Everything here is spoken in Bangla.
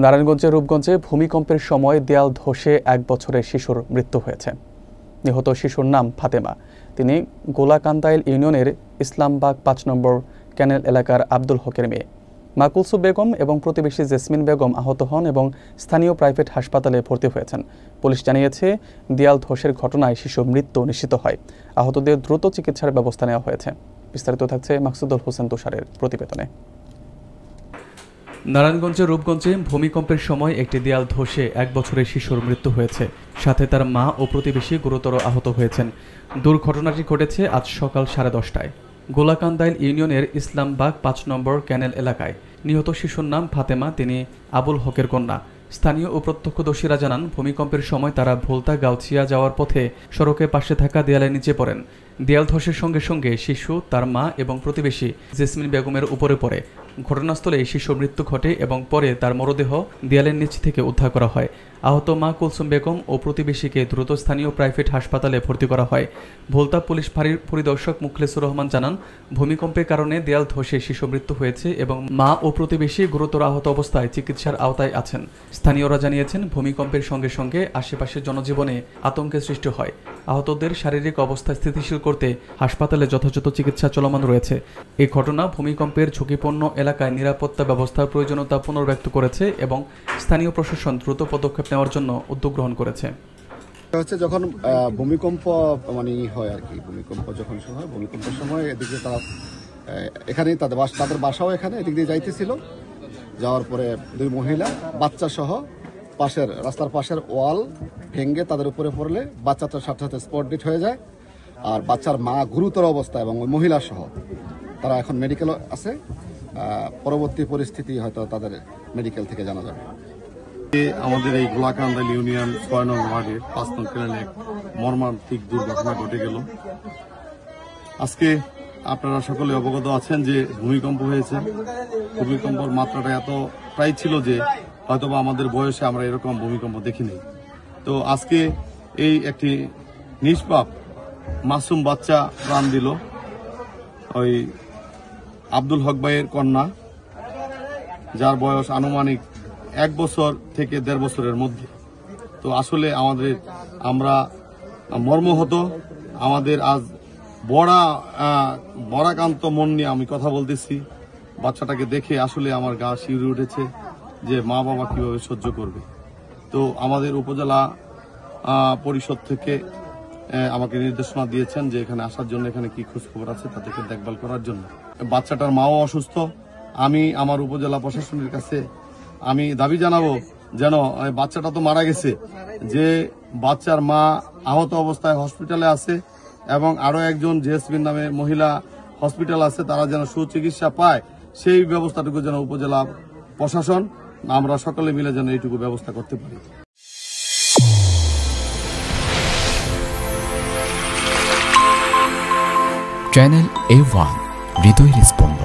নারায়ণগঞ্জের রূপগঞ্জে ভূমিকম্পের সময় দেয়াল ধসে 1 বছরের শিশুর মৃত্যু হয়েছে। নিহত শিশুর নাম ফাতেমা। তিনি গোলাকান্দাইল ইউনিয়নের ইসলামবাগ 5 নম্বর ক্যানেল এলাকার আব্দুল হকের মেয়ে। মা কুলসুম বেগম এবং প্রতিবেশী জেসমিন বেগম আহত হন এবং স্থানীয় প্রাইভেট হাসপাতালে ভর্তি হয়েছেন। পুলিশ জানিয়েছে, দেয়াল ধসের ঘটনায় শিশুর মৃত্যু নিশ্চিত হয়। আহতদের দ্রুত চিকিৎসার ব্যবস্থা নেওয়া হয়েছে। বিস্তারিত থাকছে মাকসুদুল হোসেন তুষারের প্রতিবেদনে। নারায়ণগঞ্জের রূপগঞ্জে ভূমিকম্পের সময় একটি দেয়াল ধসে 1 বছরের শিশুর মৃত্যু হয়েছে। সাথে তার মা ও প্রতিবেশী গুরুতর আহত হয়েছেন। দুর্ঘটনাটি ঘটেছে আজ সকাল 10:30টায় গোলাকান্দাইল ইউনিয়নের ইসলামবাগ 5 নম্বর ক্যানেল এলাকায়। নিহত শিশুর নাম ফাতেমা। তিনি আবুল হকের কন্যা। স্থানীয় ও প্রত্যক্ষদর্শীরা জানান, ভূমিকম্পের সময় তারা ভোলতা গাউছিয়া যাওয়ার পথে সড়কের পাশে থাকা দেয়ালের নিচে পড়েন। দেয়াল ধসের সঙ্গে সঙ্গে শিশু, তার মা এবং প্রতিবেশী জেসমিন বেগমের উপরে পড়ে। ঘটনাস্থলে শিশুর মৃত্যু ঘটে এবং পরে তার মরদেহ দেয়ালের নিচ থেকে উদ্ধার করা হয়। আহত মা কুলসুম বেগম ও প্রতিবেশীকে দ্রুত স্থানীয় প্রাইভেট হাসপাতালে ভর্তি করা হয়। ভোলতা পুলিশ ফাঁড়ির পরিদর্শক মুখলেসুর রহমান জানান, ভূমিকম্পের কারণে দেয়াল ধসে শিশু মৃত্যু হয়েছে এবং মা ও প্রতিবেশী গুরুতর আহত অবস্থায় চিকিৎসার আওতায় আছেন। স্থানীয়রা জানিয়েছেন, ভূমিকম্পের সঙ্গে সঙ্গে আশেপাশের জনজীবনে আতঙ্কের সৃষ্টি হয়। আহতদের শারীরিক অবস্থা স্থিতিশীল করতে হাসপাতালে যথাযথ চিকিৎসা চলমান রয়েছে। এই ঘটনা ভূমিকম্পের ঝুঁকিপূর্ণ এলাকায় নিরাপত্তা ব্যবস্থার প্রয়োজনীয়তা পুনর্ব্যক্ত করেছে এবং স্থানীয় প্রশাসন দ্রুত পদক্ষেপ নেওয়ার জন্য উদ্যোগ গ্রহণ করেছে। যখন ভূমিকম্প হয় আর কি, ভূমিকম্প যখন হয়, ভূমিকম্পের সময় এদিকে তারা এখানেই তাদের বাসাও এখানে এদিক দিয়ে যাইতেছিল। যাওয়ার পরে 2 মহিলা বাচ্চা সহ রাস্তার পাশের ওয়াল ভেঙে তাদের উপরে পড়লে বাচ্চাটার সাথে সাথে স্পট ডেথ হয়ে যায়। আর বাচ্চার মা গুরুতর অবস্থা এবং ওই মহিলা সহ তারা এখন মেডিকেল আছে। পরবর্তী পরিস্থিতি হয়তো তাদের মেডিকেল থেকে জানা যাবে। আমাদের এই গোলাকান্দাইল ইউনিয়ন 6 নং ওয়ার্ডের 5 নং ক্যানেলে মর্মান্তিক দুর্ঘটনা ঘটে গেল। আজকে আপনারা সকলে অবগত আছেন যে ভূমিকম্প হয়েছে। ভূমিকম্পের মাত্রাটা এতটাই ছিল যে হয়তোবা আমাদের বয়সে আমরা এরকম ভূমিকম্প দেখিনি। তো আজকে এই একটি নিষ্পাপ মাসুম বাচ্চা প্রাণ দিল, ওই আব্দুল হক ভাইয়ের কন্যা, যার বয়স আনুমানিক 1 বছর থেকে 1.5 বছরের মধ্যে। তো আসলে আমরা মর্মাহত। আমাদের আজ বড়াকান্ত মন নিয়ে আমি কথা বলতেছি। বাচ্চাটাকে দেখে আসলে আমার গা শিউরে উঠেছে যে মা বাবা কিভাবে সহ্য করবে। তো আমাদের উপজেলা পরিষদ থেকে আমাকে নির্দেশনা দিয়েছেন যে এখানে আসার জন্য, এখানে কি খোঁজ খবর আছে তা থেকে দেখভাল করার জন্য। বাচ্চাটার মাও অসুস্থ। আমি আমার উপজেলা প্রশাসনের কাছে আমি দাবি জানাবো যেন বাচ্চাটা তো মারা গেছে, যে বাচ্চার মা আহত অবস্থায় হসপিটালে আছে এবং আরো একজন জেসমিন নামে মহিলা হসপিটাল আছে, তারা যেন সুচিকিৎসা পায় সেই ব্যবস্থাটুকু যেন উপজেলা প্রশাসন, আমরা সকলে মিলে যেন এইটুকু ব্যবস্থা করতে পারি। চ্যানেল A1 হৃদয় রেসপন্স।